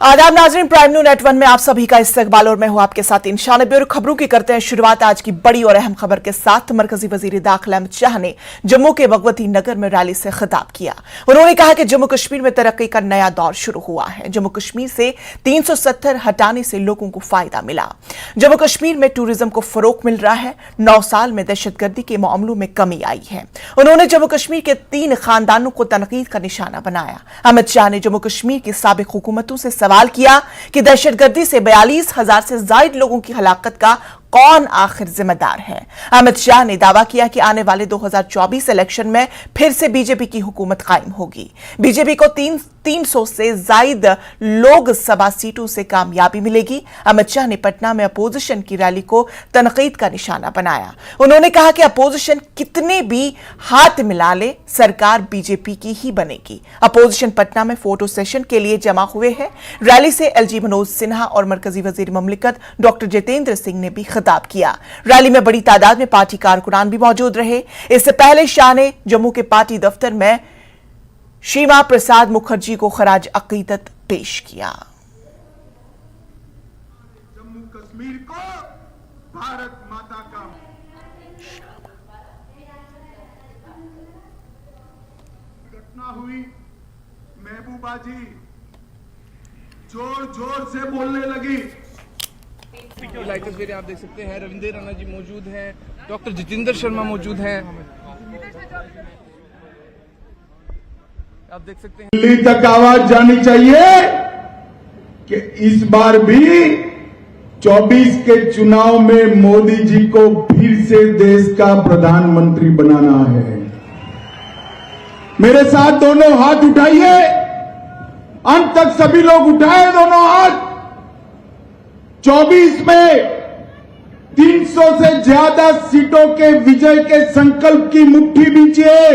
आदाब नाज़रीन, prime news net 1 में आप सभी का इस्तकबाल और मैं हूं आपके साथ इंशान ब्यूरो खबरों की करते हैं शुरुआत आज की बड़ी और अहम खबर के साथ। मरकजी वजीर दाखिला अमित शाह ने जम्मू के भगवती नगर में रैली से खिताब किया। उन्होंने कहा कि जम्मू कश्मीर में तरक्की का नया दौर शुरू हुआ है। जम्मू कश्मीर से 370 हटाने से लोगों को फायदा मिला। जम्मू कश्मीर में टूरिज्म को फरोग मिल रहा है। 9 साल में दहशतगर्दी के मामलों में कमी आई है। उन्होंने जम्मू कश्मीर के 3 खानदानों को तनकीद का निशाना बनाया। अमित शाह ने जम्मू कश्मीर की साबिक हुकूमतों से सवाल किया कि दहशतगर्दी से 42,000 से ज्यादा लोगों की हलाकत का कौन आखिर जिम्मेदार है। अमित शाह ने दावा किया कि आने वाले 2024 इलेक्शन में फिर से बीजेपी की हुकूमत कायम होगी। बीजेपी को 300 से ज्यादा लोकसभा सीटों से कामयाबी मिलेगी। अमित शाह ने पटना में अपोजिशन की रैली को तनकीद का निशाना बनाया। उन्होंने कहा कि अपोजिशन कितने भी हाथ मिला ले, सरकार बीजेपी की ही बनेगी। अपोजिशन पटना में फोटो सेशन के लिए जमा हुए हैं। रैली से एलजी मनोज सिन्हा और मरकजी वजीर ममलिकत डॉक्टर जितेंद्र सिंह ने भी खिताब किया। रैली में बड़ी तादाद में पार्टी कारकुनान भी मौजूद रहे। इससे पहले शाह ने जम्मू के पार्टी दफ्तर में श्यामा प्रसाद मुखर्जी को खराज अकीदत पेश किया। जम्मू कश्मीर को भारत माता का घटना हुई। महबूबा जी जोर जोर से बोलने लगी। लाइक तस्वीरें आप देख सकते हैं। रविंद्र राणा जी मौजूद हैं, डॉक्टर जितेंद्र शर्मा मौजूद हैं, आप देख सकते हैं। दिल्ली तक आवाज जानी चाहिए कि इस बार भी 24 के चुनाव में मोदी जी को फिर से देश का प्रधानमंत्री बनाना है। मेरे साथ दोनों हाथ उठाइए, अंत तक सभी लोग उठाए दोनों हाथ। 24 में 300 से ज्यादा सीटों के विजय के संकल्प की मुट्ठी बींचिए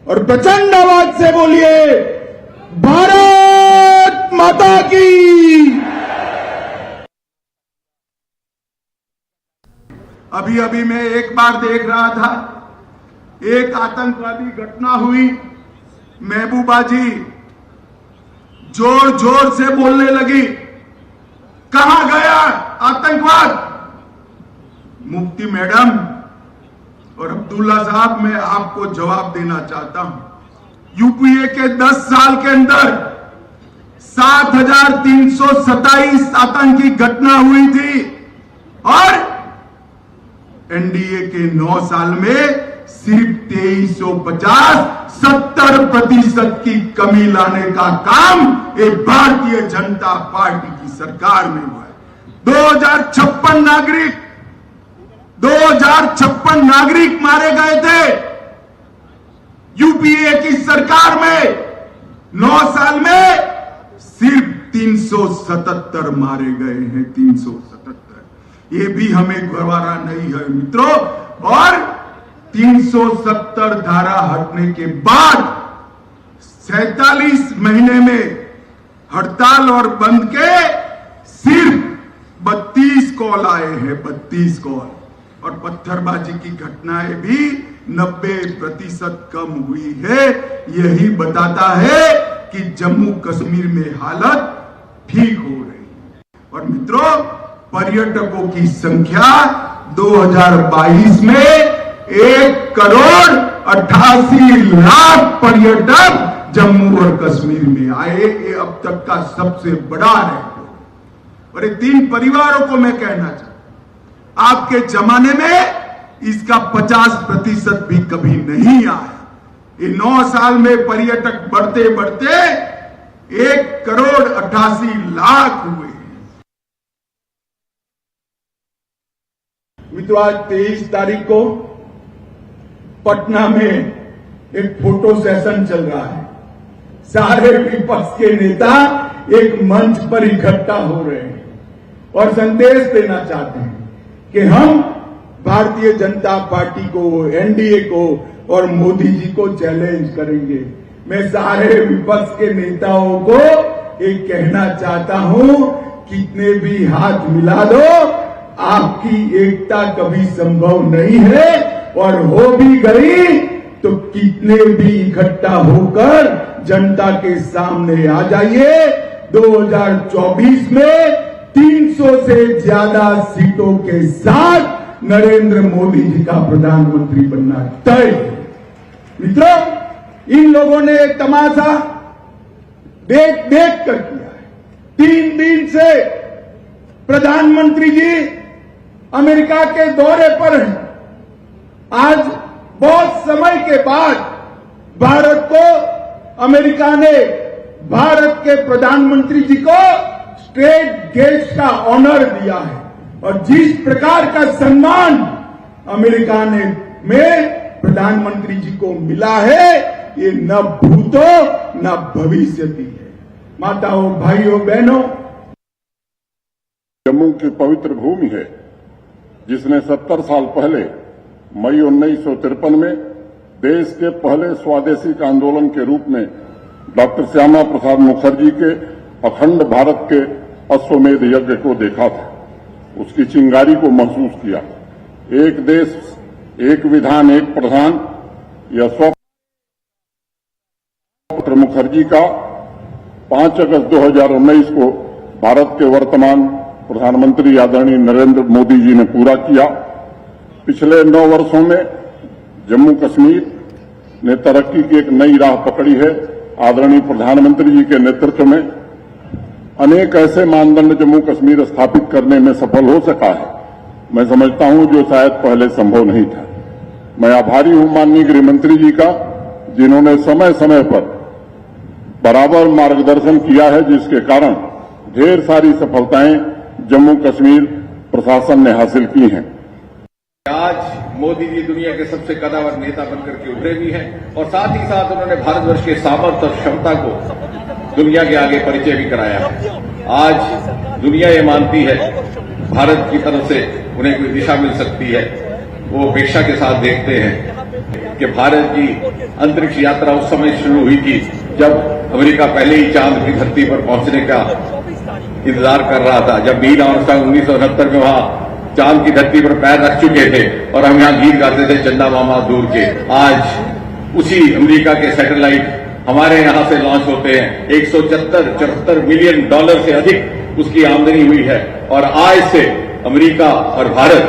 और प्रचंड आवाज से बोलिए, भारत माता की। अभी अभी मैं एक बार देख रहा था, एक आतंकवादी घटना हुई। महबूबा जी जोर जोर से बोलने लगी, कहां गया आतंकवाद। मुफ्ती मैडम और अब्दुल्ला साहब, मैं आपको जवाब देना चाहता हूं। यूपीए के 10 साल के अंदर 7,327 आतंकी घटना हुई थी और एनडीए के 9 साल में सिर्फ 2350, 70% की कमी लाने का काम एक भारतीय जनता पार्टी की सरकार में हुआ है। 2056 नागरिक मारे गए थे यूपीए की सरकार में। 9 साल में सिर्फ 377 मारे गए हैं, 377। ये भी हमें गवारा नहीं है मित्रों। और 370 धारा हटने के बाद 47 महीने में हड़ताल और बंद के सिर्फ 32 कॉल आए हैं, 32 कॉल। और पत्थरबाजी की घटनाएं भी 90% कम हुई है। यही बताता है कि जम्मू कश्मीर में हालत ठीक हो रही है। और मित्रों, पर्यटकों की संख्या 2022 में 1,88,00,000 पर्यटक जम्मू और कश्मीर में आए। ये अब तक का सबसे बड़ा रिकॉर्ड। और ये 3 परिवारों को मैं कहना चाहता हूं, आपके जमाने में इसका 50% भी कभी नहीं आया। ये 9 साल में पर्यटक बढ़ते बढ़ते 1,88,00,000 हुए। मित्रों, आज 23 तारीख को पटना में एक फोटो सेशन चल रहा है। सारे विपक्ष के नेता एक मंच पर इकट्ठा हो रहे हैं और संदेश देना चाहते हैं कि हम भारतीय जनता पार्टी को, एनडीए को और मोदी जी को चैलेंज करेंगे। मैं सारे विपक्ष के नेताओं को एक कहना चाहता हूं, कितने भी हाथ मिला दो, आपकी एकता कभी संभव नहीं है। और हो भी गई तो कितने भी इकट्ठा होकर जनता के सामने आ जाइए। 2024 में 300 से ज्यादा सीटों के साथ नरेंद्र मोदी जी का प्रधानमंत्री बनना तय। मित्रों, इन लोगों ने एक तमाशा देख कर किया है। 3 दिन से प्रधानमंत्री जी अमेरिका के दौरे पर हैं। आज बहुत समय के बाद भारत को अमेरिका ने भारत के प्रधानमंत्री जी को स्टेट गेस्ट का ऑनर दिया है और जिस प्रकार का सम्मान अमेरिका ने में प्रधानमंत्री जी को मिला है, ये न भूतो न भविष्यति है। माताओं, भाइयों, बहनों, जम्मू की पवित्र भूमि है जिसने 70 साल पहले मई 1953 में देश के पहले स्वादेशी आंदोलन के रूप में डॉक्टर श्यामा प्रसाद मुखर्जी के अखंड भारत के अश्वमेध यज्ञ को देखा था, उसकी चिंगारी को महसूस किया। एक देश, एक विधान, एक प्रधान, यह स्वप्न डॉक्टर मुखर्जी का 5 अगस्त 2019 को भारत के वर्तमान प्रधानमंत्री आदरणीय नरेंद्र मोदी जी ने पूरा किया। पिछले 9 वर्षों में जम्मू कश्मीर ने तरक्की की एक नई राह पकड़ी है। आदरणीय प्रधानमंत्री जी के नेतृत्व में अनेक ऐसे मानदंड जम्मू कश्मीर स्थापित करने में सफल हो सका है, मैं समझता हूं, जो शायद पहले संभव नहीं था। मैं आभारी हूं माननीय गृह मंत्री जी का, जिन्होंने समय समय पर बराबर मार्गदर्शन किया है, जिसके कारण ढेर सारी सफलताएं जम्मू कश्मीर प्रशासन ने हासिल की हैं। आज मोदी जी दुनिया के सबसे कदावर नेता बनकर के उभरे भी हैं और साथ ही साथ उन्होंने भारतवर्ष के सामर्थ्य और क्षमता को दुनिया के आगे परिचय भी कराया है। आज दुनिया ये मानती है भारत की तरफ से उन्हें कोई दिशा मिल सकती है। वो अपेक्षा के साथ देखते हैं कि भारत की अंतरिक्ष यात्रा उस समय शुरू हुई थी जब अमेरिका पहले ही चांद की धरती पर पहुंचने का इंतजार कर रहा था। जब नील आर्मस्ट्रांग 1969 में वहां चांद की धरती पर पैर रख चुके थे और हम यहां गीत गाते थे चंदा मामा दूर के। आज उसी अमेरिका के सैटेलाइट हमारे यहां से लॉन्च होते हैं। 174 मिलियन डॉलर से अधिक उसकी आमदनी हुई है और आज से अमेरिका और भारत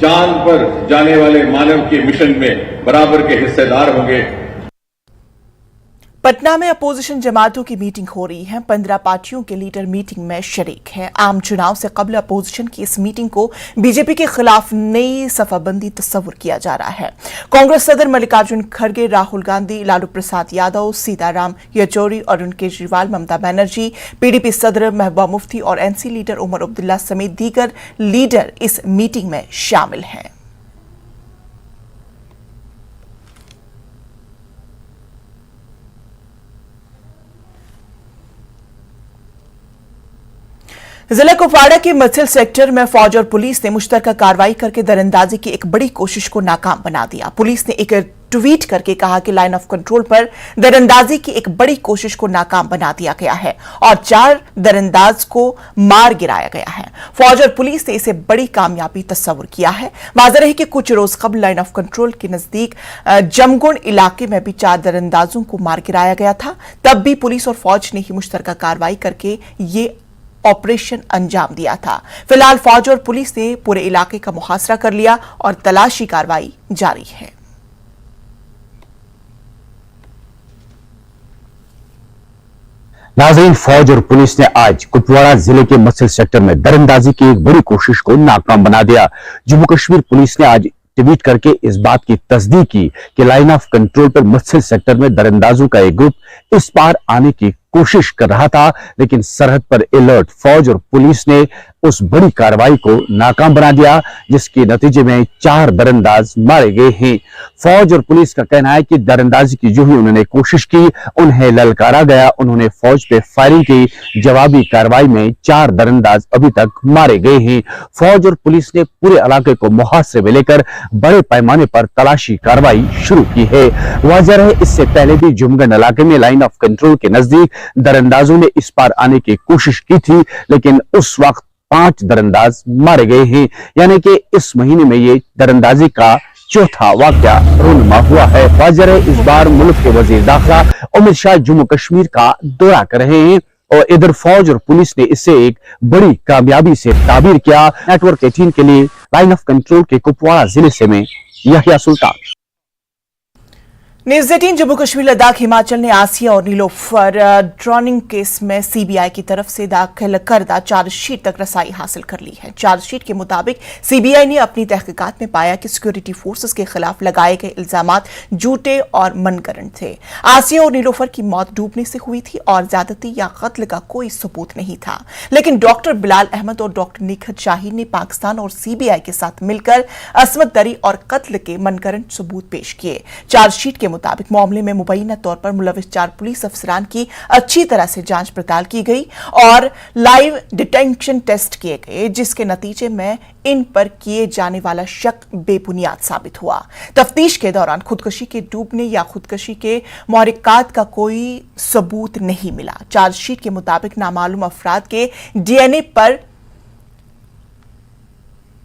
चांद पर जाने वाले मानव के मिशन में बराबर के हिस्सेदार होंगे। पटना में अपोजिशन जमातों की मीटिंग हो रही है। 15 पार्टियों के लीडर मीटिंग में शरीक हैं। आम चुनाव से कबल अपोजिशन की इस मीटिंग को बीजेपी के खिलाफ नई सफाबंदी तस्वुर किया जा रहा है। कांग्रेस सदर मल्लिकार्जुन खड़गे, राहुल गांधी, लालू प्रसाद यादव, सीताराम येचुरी, अरुण केजरीवाल, ममता बनर्जी, पीडीपी सदर महबूबा मुफ्ती और एनसी लीडर उमर अब्दुल्ला समेत दीगर लीडर इस मीटिंग में शामिल हैं। जिला कुपवाड़ा के मथिल सेक्टर में फौज और पुलिस ने मुश्तरका कार्रवाई करके दरअंदाजी की एक बड़ी कोशिश को नाकाम बना दिया। पुलिस ने एक ट्वीट करके कहा कि लाइन ऑफ कंट्रोल पर दरअंदाजी की एक बड़ी कोशिश को नाकाम बना दिया गया है और 4 दरअंदाज को मार गिराया गया है। फौज और पुलिस ने इसे बड़ी कामयाबी तस्वुर किया है। वाज़ेह है कि कुछ रोज कबल लाइन ऑफ कंट्रोल के नजदीक जमगुंड इलाके में भी 4 दरअंदाजों को मार गिराया गया था। तब भी पुलिस और फौज ने ही मुश्तरका कार्रवाई करके ये ऑपरेशन अंजाम दिया था। फिलहाल फौज और पुलिस ने पूरे इलाके का मुहासरा कर लिया और तलाशी कार्रवाई जारी है। नाज़रीन, फौज और पुलिस ने आज कुपवाड़ा जिले के मसल सेक्टर में दरअंदाजी की एक बड़ी कोशिश को नाकाम बना दिया। जम्मू कश्मीर पुलिस ने आज ट्वीट करके इस बात की तस्दीक की कि लाइन ऑफ कंट्रोल पर मसल सेक्टर में दरअंदाजों का एक ग्रुप इस पार आने की कोशिश कर रहा था, लेकिन सरहद पर अलर्ट फौज और पुलिस ने उस बड़ी कार्रवाई को नाकाम बना दिया, जिसके नतीजे में 4 दरअंदाज मारे गए हैं। फौज और पुलिस का कहना है कि दरअंदाजी की जो ही उन्होंने कोशिश की, उन्हें ललकारा गया। उन्होंने फौज पे फायरिंग की। जवाबी कार्रवाई में 4 दरअंदाज अभी तक मारे गए हैं। फौज और पुलिस ने पूरे इलाके को मुहासरे में लेकर बड़े पैमाने पर तलाशी कार्रवाई शुरू की है। वाज़ेह है, इससे पहले भी जुमगढ़ इलाके में लाइन ऑफ कंट्रोल के नजदीक दरअंदाजों ने इस पार आने की कोशिश की थी, लेकिन उस वक्त 5 दरअंदाज मारे गए हैं। यानी कि इस महीने में ये दरअंदाजी का चौथा वाकया रूनुमा हुआ है। वाज़ेह है, इस बार मुल्क के वजीर दाखिला अमित शाह जम्मू कश्मीर का दौरा कर रहे हैं। और इधर फौज और पुलिस ने इसे एक बड़ी कामयाबी से ताबीर किया। नेटवर्क 18 के लिए लाइन ऑफ कंट्रोल के कुपवाड़ा जिले से में यहिया सुल्तान। न्यूज 18 जम्मू कश्मीर लद्दाख हिमाचल ने आसिया और नीलोफर ड्रोनिंग केस में सीबीआई की तरफ से दाखिल करदा चार्जशीट तक रसाई हासिल कर ली है। चार्जशीट के मुताबिक सीबीआई ने अपनी तहकीकात में पाया कि सिक्योरिटी फोर्सेस के खिलाफ लगाए गए इल्जामात झूठे और मनगढ़ंत थे। आसिया और नीलोफर की मौत डूबने से हुई थी और ज्यादती या कत्ल का कोई सबूत नहीं था, लेकिन डॉक्टर बिलाल अहमद और डॉक्टर निखत शाहीन ने पाकिस्तान और सीबीआई के साथ मिलकर असमत दरी और कत्ल के मनगढ़ंत सबूत पेश किए। चार्जशीट के मुताबिक मामले में मुबैना तौर पर मुलविस 4 पुलिस अफसरान की अच्छी तरह से जांच पड़ताल की गई और लाइव डिटेंशन टेस्ट किए गए, जिसके नतीजे में इन पर किए जाने वाला शक बेबुनियाद साबित हुआ। तफ्तीश के दौरान खुदकुशी के डूबने या खुदकुशी के मुहर्रिकात का कोई सबूत नहीं मिला। चार्जशीट के मुताबिक नामालूम अफराद के डीएनए पर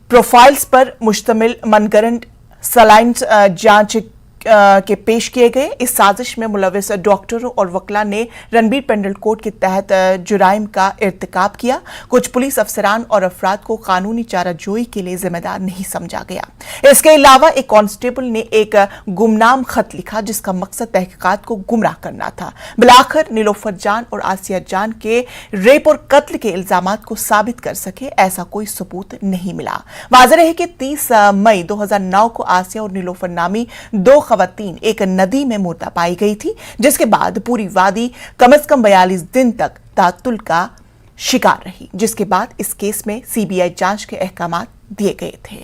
प्रोफाइल्स पर मुश्तमिल मनगढ़ंत सलाइन जांच के पेश किए गए। इस साजिश में मुलविस डॉक्टरों और वकला ने रणबीर पेंडल कोड के तहत जुराइम का इर्तिकाब किया। कुछ पुलिस अफसरान और अफराद को कानूनी चाराजोई के लिए जिम्मेदार नहीं समझा गया। इसके अलावा एक कांस्टेबल ने एक गुमनाम खत लिखा जिसका मकसद तहकीकात को गुमराह करना था। बिलाखिर नीलोफर जान और आसिया जान के रेप और कत्ल के इल्जामात को साबित कर सके ऐसा कोई सबूत नहीं मिला। वाज़ेह है कि 30 मई 2009 को आसिया और नीलोफर नामी 2 खवातीन एक नदी में मुर्दा पाई गई थी, जिसके बाद पूरी वादी कम से कम 42 दिन तक तातुल का शिकार रही, जिसके बाद इस केस में सीबीआई जांच के अहकामात दिए गए थे।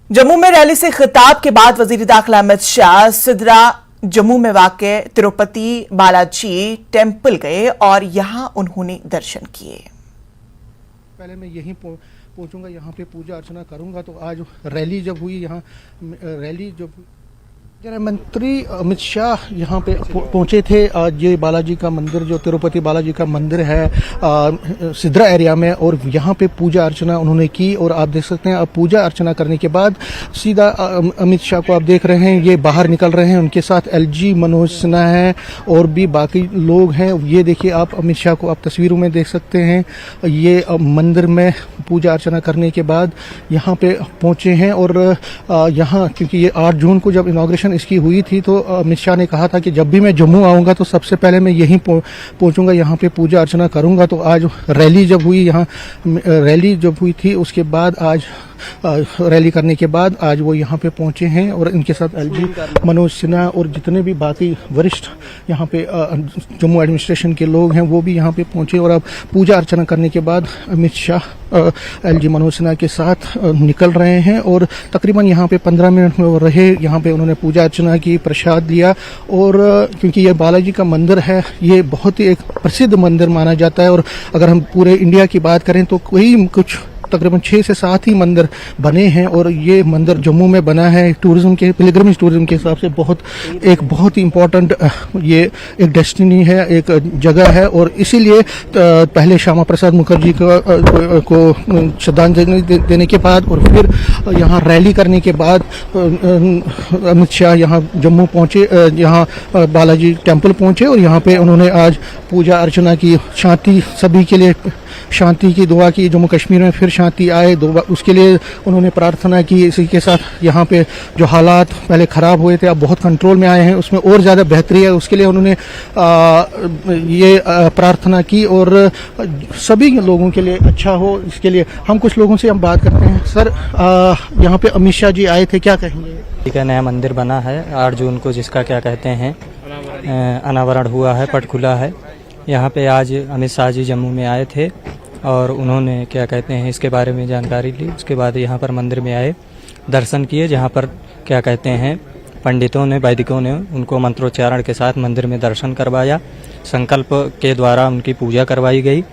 जम्मू में रैली से खिताब के बाद वजीर दाखिला अमित शाह सिदरा जम्मू में वाक़े तिरुपति बालाजी टेम्पल गए और यहां उन्होंने दर्शन किए। पहले मैं यहीं पहुंचूंगा, यहाँ पे पूजा अर्चना करूंगा। तो आज रैली जब हुई, यहाँ रैली जब गृह मंत्री अमित शाह यहाँ पे पहुंचे थे। आज ये बालाजी का मंदिर, जो तिरुपति बालाजी का मंदिर है सिद्रा एरिया में, और यहाँ पे पूजा अर्चना उन्होंने की। और आप देख सकते हैं, अब पूजा अर्चना करने के बाद सीधा अमित शाह को आप देख रहे हैं, ये बाहर निकल रहे हैं। उनके साथ एलजी मनोज सिन्हा है और भी बाकी लोग हैं। ये देखिए आप अमित शाह को आप तस्वीरों में देख सकते हैं। ये मंदिर में पूजा अर्चना करने के बाद यहाँ पे पहुंचे हैं। और यहाँ क्योंकि ये 8 जून को जब इनॉग्रेशन इसकी हुई थी, तो अमित शाह ने कहा था कि जब भी मैं जम्मू आऊंगा तो सबसे पहले मैं यहीं पहुंचूंगा, यहाँ पे पूजा अर्चना करूंगा। तो आज रैली जब हुई, यहाँ रैली जब हुई थी, उसके बाद आज रैली करने के बाद आज वो यहाँ पे पहुंचे हैं। और इनके साथ एलजी मनोज सिन्हा और जितने भी बाकी वरिष्ठ यहाँ पे जम्मू एडमिनिस्ट्रेशन के लोग हैं वो भी यहाँ पे पहुंचे। और अब पूजा अर्चना करने के बाद अमित शाह एलजी मनोज सिन्हा के साथ निकल रहे हैं। और तकरीबन यहाँ पे 15 मिनट में वो रहे। यहाँ पे उन्होंने पूजा अर्चना की, प्रसाद लिया। और क्योंकि ये बालाजी का मंदिर है, ये बहुत ही एक प्रसिद्ध मंदिर माना जाता है। और अगर हम पूरे इंडिया की बात करें तो कोई कुछ तकरीबन 6 से 7 ही मंदिर बने हैं। और ये मंदिर जम्मू में बना है। टूरिज्म के, पिलग्रिमेज टूरिज्म के हिसाब से बहुत ही इम्पोर्टेंट ये एक डेस्टिनी है, एक जगह है। और इसीलिए पहले श्यामा प्रसाद मुखर्जी को श्रद्धांजलि देने के बाद और फिर यहाँ रैली करने के बाद अमित शाह यहाँ जम्मू पहुँचे, यहाँ बालाजी टेम्पल पहुँचे। और यहाँ पे उन्होंने आज पूजा अर्चना की, शांति, सभी के लिए शांति की दुआ की, जम्मू कश्मीर में फिर शांति आए, उसके लिए उन्होंने प्रार्थना की। इसी के साथ यहाँ पे जो हालात पहले ख़राब हुए थे अब बहुत कंट्रोल में आए हैं, उसमें और ज़्यादा बेहतरी है, उसके लिए उन्होंने ये प्रार्थना की। और सभी लोगों के लिए अच्छा हो, इसके लिए हम कुछ लोगों से हम बात करते हैं। सर, यहाँ पे अमित शाह जी आए थे, क्या कहेंगे? का नया मंदिर बना है 8 जून को, जिसका क्या कहते हैं अनावरण हुआ है, पट खुला है। यहाँ पे आज अमित शाह जी जम्मू में आए थे और उन्होंने क्या कहते हैं इसके बारे में जानकारी ली। उसके बाद यहाँ पर मंदिर में आए, दर्शन किए, जहाँ पर क्या कहते हैं पंडितों ने, वैदिकों ने उनको मंत्रोच्चारण के साथ मंदिर में दर्शन करवाया। संकल्प के द्वारा उनकी पूजा करवाई गई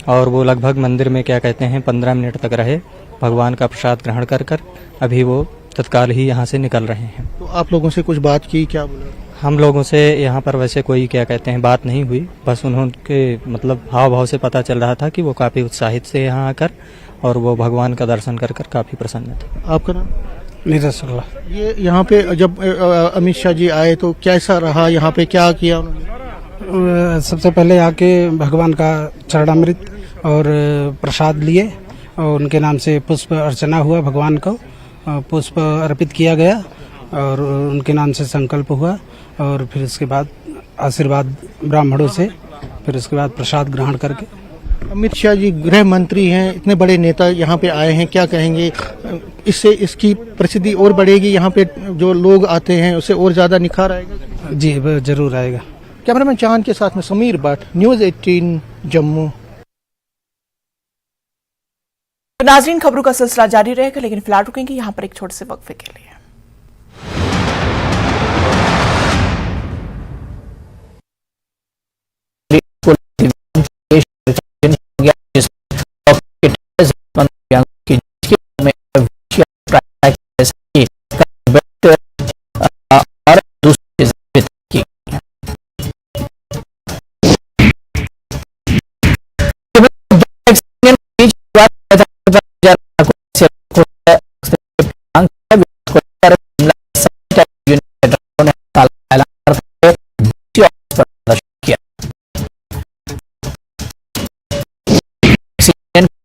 और वो लगभग मंदिर में क्या कहते हैं 15 मिनट तक रहे, भगवान का प्रसाद ग्रहण कर अभी वो तत्काल ही यहाँ से निकल रहे हैं। तो आप लोगों से कुछ बात की, क्या बोला? हम लोगों से यहाँ पर वैसे कोई क्या कहते हैं बात नहीं हुई, बस उन्होंने मतलब हाव भाव से पता चल रहा था कि वो काफ़ी उत्साहित से यहाँ आकर और वो भगवान का दर्शन कर काफ़ी प्रसन्न थे। आपका नाम? नीरज शुक्ला। ये यहाँ पे जब अमित शाह जी आए तो कैसा रहा, यहाँ पे क्या किया उन्होंने? सबसे पहले आके भगवान का चरणामृत और प्रसाद लिए और उनके नाम से पुष्प अर्चना हुआ, भगवान को पुष्प अर्पित किया गया और उनके नाम से संकल्प हुआ और फिर इसके बाद आशीर्वाद ब्राह्मणों से, फिर उसके बाद प्रसाद ग्रहण करके। अमित शाह जी गृह मंत्री हैं, इतने बड़े नेता यहाँ पे आए हैं, क्या कहेंगे? इससे इसकी प्रसिद्धि और बढ़ेगी, यहाँ पे जो लोग आते हैं उससे और ज्यादा निखार आएगा? जी जरूर आएगा। कैमरामैन चांद के साथ में समीर भट्ट, न्यूज़ 18 जम्मू। नाजरीन, खबरों का सिलसिला जारी रहेगा, लेकिन फिलहाल रुकेंगे यहाँ पर एक छोटे से वक्फे के लिए।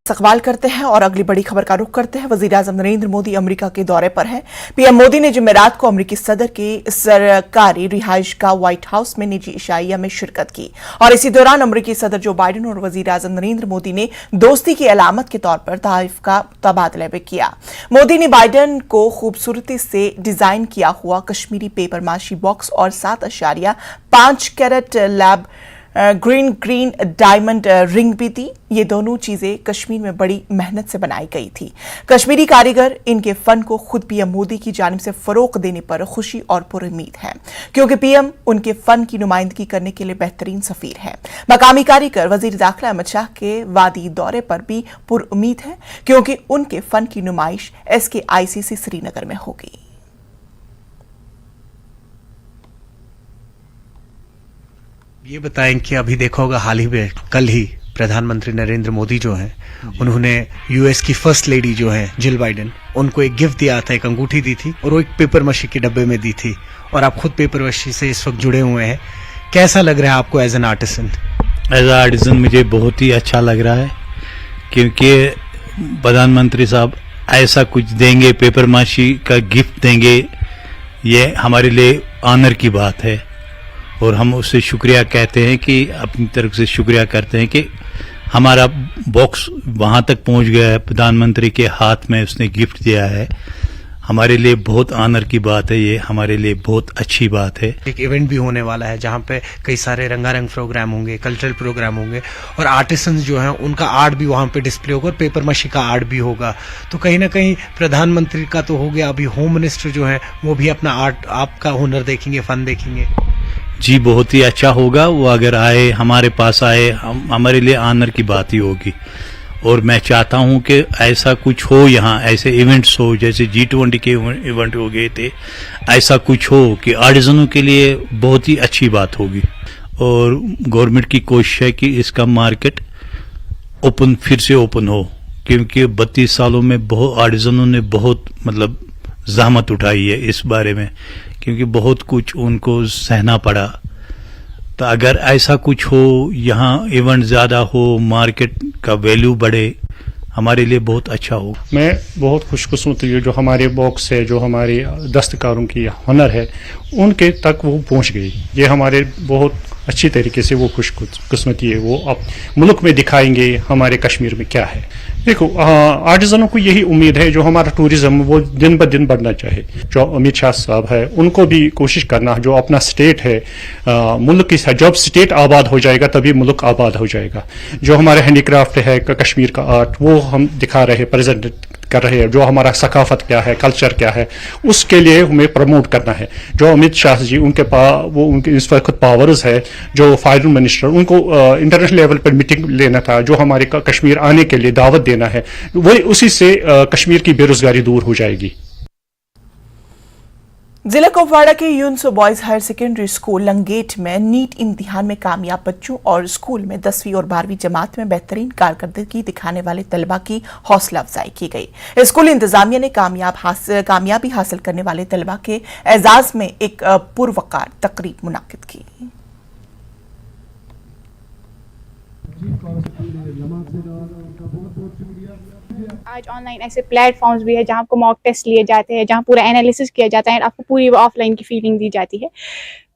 सवाल करते हैं और अगली बड़ी खबर का रुख करते हैं। वजीर-ए-आजम नरेंद्र मोदी अमेरिका के दौरे पर हैं। पीएम मोदी ने जुमेरात को अमेरिकी सदर की सरकारी रिहाइशगाह व्हाइट हाउस में निजी इशाइया में शिरकत की और इसी दौरान अमेरिकी सदर जो बाइडेन और वजीर-ए-आजम नरेंद्र मोदी ने दोस्ती की अलामत के तौर पर तहरीफ का तबादला भी किया। मोदी ने बाइडेन को खूबसूरती से डिजाइन किया हुआ कश्मीरी पेपर माशी बॉक्स और 7.5 carat lab green diamond ring भी दी। ये दोनों चीजें कश्मीर में बड़ी मेहनत से बनाई गई थी। कश्मीरी कारीगर इनके फन को खुद पीएम मोदी की जानिब से फरोग देने पर खुशी और पुरुम्मीद हैं, क्योंकि पीएम उनके फन की नुमाइंदगी करने के लिए बेहतरीन सफीर हैं। मकामी कारीगर वजीर दाखिला अमित शाह के वादी दौरे पर भी पुरुम्मीद हैं, क्योंकि उनके फन की नुमाइश SKICC श्रीनगर में होगी। ये बताएं कि अभी देखा होगा हाल ही में, कल ही प्रधानमंत्री नरेंद्र मोदी जो हैं उन्होंने यूएस की फर्स्ट लेडी जो है जिल बाइडेन, उनको एक गिफ्ट दिया था, एक अंगूठी दी थी और वो एक पेपर मशी के डब्बे में दी थी। और आप खुद पेपर मशी से इस वक्त जुड़े हुए हैं, कैसा लग रहा है आपको as an artisan? As a artisan मुझे बहुत ही अच्छा लग रहा है, क्योंकि प्रधानमंत्री साहब ऐसा कुछ देंगे, पेपर माशी का गिफ्ट देंगे, ये हमारे लिए ऑनर की बात है और हम उससे शुक्रिया कहते हैं कि अपनी तरफ से शुक्रिया करते हैं कि हमारा बॉक्स वहां तक पहुंच गया है, प्रधानमंत्री के हाथ में उसने गिफ्ट दिया है। हमारे लिए बहुत ऑनर की बात है, ये हमारे लिए बहुत अच्छी बात है। एक इवेंट भी होने वाला है जहां पे कई सारे रंगारंग प्रोग्राम होंगे, कल्चरल प्रोग्राम होंगे और आर्टिसंस जो हैं उनका आर्ट भी वहां पे डिस्प्ले होगा और पेपर मशी का आर्ट भी होगा। तो कहीं ना कहीं प्रधानमंत्री का तो हो गया, अभी होम मिनिस्टर जो है वो भी अपना आर्ट, आपका हुनर देखेंगे, फन देखेंगे। जी बहुत ही अच्छा होगा, वो अगर आए, हमारे पास आए, हमारे लिए ऑनर की बात ही होगी। और मैं चाहता हूं कि ऐसा कुछ हो, यहाँ ऐसे इवेंट्स हो, जैसे G20 के इवेंट हो गए थे, ऐसा कुछ हो कि आर्टिजनों के लिए बहुत ही अच्छी बात होगी। और गवर्नमेंट की कोशिश है कि इसका मार्केट ओपन, फिर से ओपन हो, क्योंकि 32 सालों में बहुत आर्टिजनों ने बहुत मतलब जहमत उठाई है इस बारे में, क्योंकि बहुत कुछ उनको सहना पड़ा। तो अगर ऐसा कुछ हो, यहाँ इवेंट ज्यादा हो, मार्केट का वैल्यू बढ़े, हमारे लिए बहुत अच्छा हो। मैं बहुत खुशकिस्मत हूँ जो हमारे बॉक्स है, जो हमारे दस्तकारों की हुनर है, उनके तक वो पहुँच गई। ये हमारे बहुत अच्छी तरीके से वो खुशकिस्मती है, वो अब मुल्क में दिखाएंगे हमारे कश्मीर में क्या है। देखो, आर्टिजनों को यही उम्मीद है जो हमारा टूरिज्म वो दिन ब दिन बढ़ना चाहिए। जो अमित शाह साहब है उनको भी कोशिश करना, जो अपना स्टेट है, मुल्क की, जब स्टेट आबाद हो जाएगा तभी मुल्क आबाद हो जाएगा। जो हमारे हैंडीक्राफ्ट है, कश्मीर का आर्ट, वो हम दिखा रहे हैं, प्रेजेंट कर रहे हैं। जो हमारा सकाफत क्या है, कल्चर क्या है, उसके लिए हमें प्रमोट करना है। जो अमित शाह जी, उनके वो उनके इस वक्त पावर्स है, जो फॉरेन मिनिस्टर, उनको इंटरनेशनल लेवल पर मीटिंग लेना था, जो हमारे कश्मीर आने के लिए दावत देना है, वही उसी से कश्मीर की बेरोजगारी दूर हो जाएगी। जिला कुपवाड़ा के यूनसो boys higher secondary school Langate में नीट इम्तिहान में कामयाब बच्चों और स्कूल में 10वीं और 12वीं जमात में बेहतरीन कारकर्दगी दिखाने वाले तलबा की हौसला अफजाई की गई। स्कूल इंतजामिया ने कामयाबी हासिल करने वाले तलबा के एजाज में एक पुरवकार तकरीब मुनाकिद की। आज ऑनलाइन ऐसे प्लेटफॉर्म्स भी है जहाँ आपको मॉक टेस्ट लिए जाते हैं, जहाँ पूरा एनालिसिस किया जाता है, आपको पूरी ऑफलाइन की फीलिंग दी जाती है।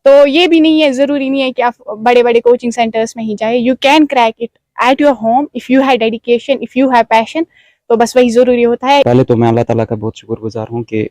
तो ये भी नहीं है, ज़रूरी नहीं है कि आप बड़े बड़े कोचिंग सेंटर्स में ही जाए। You can crack it at your home if you have dedication, if you have passion. तो बस वही ज़रूरी होता है। पहले तो मैं अल्लाह ताला का बहुत शुक्रगुजार हूँ कि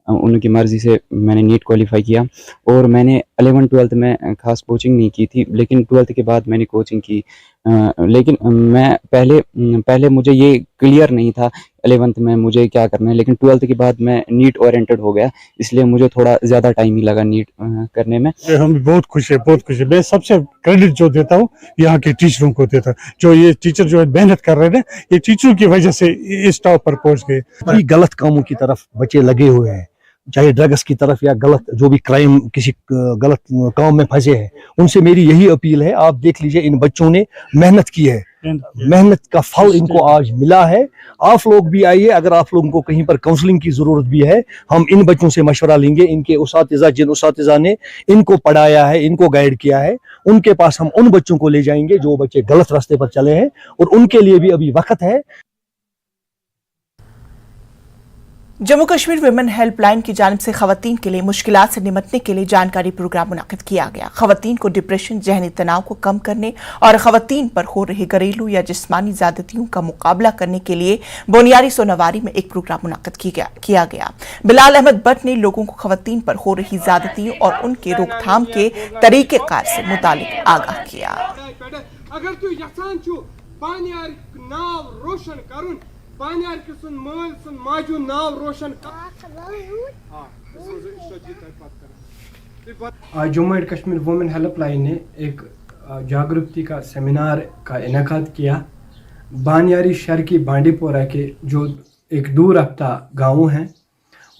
उनकी मर्ज़ी से मैंने नीट क्वालिफाई किया। और मैंने 11-12 में ख़ास कोचिंग नहीं की थी, लेकिन 12th के बाद मैंने कोचिंग की। लेकिन मैं पहले मुझे ये क्लियर नहीं था 11th में मुझे क्या करना है, लेकिन 12th के बाद मैं नीट ओरिएंटेड हो गया, इसलिए मुझे थोड़ा ज़्यादा टाइम ही लगा नीट करने में। हम बहुत खुश है, बहुत खुश है। मैं सबसे क्रेडिट जो देता हूँ यहाँ के टीचरों को देता हूँ। जो ये टीचर जो मेहनत कर रहे हैं, ये टीचरों की वजह से इस टॉप पर पहुँच गए। गलत कामों की तरफ बच्चे लगे हुए हैं, चाहे ड्रग्स की तरफ या गलत जो भी क्राइम किसी गलत काम में फंसे हैं, उनसे मेरी यही अपील है। आप देख लीजिए, इन बच्चों ने मेहनत की है, मेहनत का फल इनको आज मिला है। आप लोग भी आइए, अगर आप लोगों को कहीं पर काउंसलिंग की जरूरत भी है, हम इन बच्चों से मशवरा लेंगे। इनके उस्तातिज़ा, जिन उस्तातिज़ा ने इनको पढ़ाया है, इनको गाइड किया है, उनके पास हम उन बच्चों को ले जाएंगे जो बच्चे गलत रास्ते पर चले हैं, और उनके लिए भी अभी वक्त है। जम्मू कश्मीर विमेन हेल्पलाइन की जानिब से खवातीन के लिए मुश्किलात से निपटने के लिए जानकारी प्रोग्राम मुनाकिद किया गया। खवातीन को डिप्रेशन, जहनी तनाव को कम करने और खवातीन पर हो रही घरेलू या जिस्मानी ज्यादतियों का मुकाबला करने के लिए बुनियादी सोनावारी में एक प्रोग्राम मुनाकिद किया गया। बिलाल अहमद भट्ट ने लोगों को खवातीन पर हो रही ज्यादतियों और उनके रोकथाम के तरीक़ेकार से मुतालिक आगाह किया। अगर तू यसान छु पानियार नाव रोशन करुन, पानियार के सुन मल सुन माजू नाव रोशन आज Jammu and Kashmir women helpline ने एक जागरूकता का सेमिनार का इनेकाद किया। बानियारी शहर की बांडीपोरा के जो एक दूर रफ्ता गाँव हैं,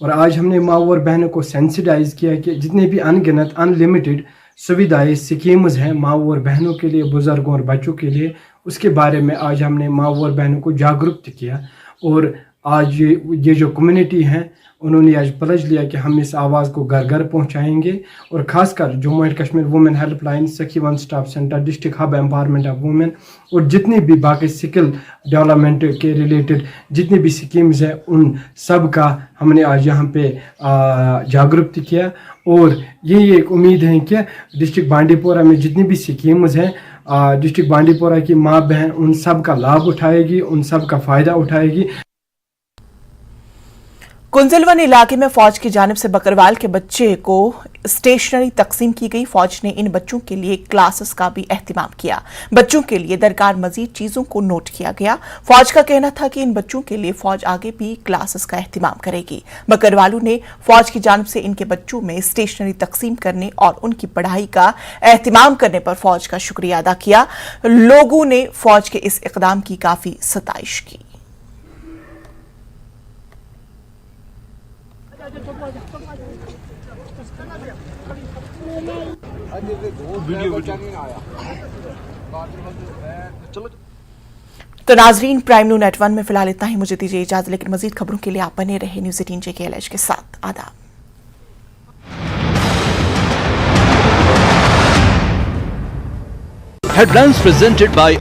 और आज हमने माँ और बहनों को सेंसिटाइज किया कि जितने भी अनगिनत अनलिमिटेड सुविधाएं स्कीम्स हैं माँ और बहनों के लिए, बुजुर्गों और बच्चों के लिए, उसके बारे में आज हमने माँ और बहनों को जागरूक किया। और आज ये जो कम्युनिटी हैं, उन्होंने आज प्लेज लिया कि हम इस आवाज़ को घर घर पहुंचाएंगे। और ख़ासकर Jammu and Kashmir women helpline, Sakhi one stop centre, district hub empowerment of women और जितनी भी बाकी स्किल डेवलपमेंट के रिलेटेड जितनी भी स्कीम्स हैं, उन सब का हमने आज यहाँ पे जागरूक किया। और यही एक उम्मीद है कि डिस्ट्रिक्ट बांडीपोरा में जितनी भी स्कीम्स हैं, डिस्ट्रिक्ट बांडीपोरा की माँ बहन उन सब का लाभ उठाएगी, उन सब का फ़ायदा उठाएगी। कुंजलवन इलाके में फौज की जानिब से बकरवाल के बच्चे को स्टेशनरी तकसीम की गई। फौज ने इन बच्चों के लिए क्लासेस का भी एहतमाम किया। बच्चों के लिए दरकार मजीद चीजों को नोट किया गया। फौज का कहना था कि इन बच्चों के लिए फौज आगे भी क्लासेस का एहतमाम करेगी। बकरवालों ने फौज की जानिब से इनके बच्चों में स्टेशनरी तकसीम करने और उनकी पढ़ाई का एहतमाम करने पर फौज का शुक्रिया अदा किया। लोगों ने फौज के इस इकदाम की काफी सताइश की। तो नाजरीन, प्राइम न्यूज़ नेट 1 में फिलहाल इतना ही। मुझे दीजिए इजाजत, लेकिन मजीद खबरों के लिए आप बने रहे न्यूज़ 18 JKLH के साथ। आदाब। Headlines presented by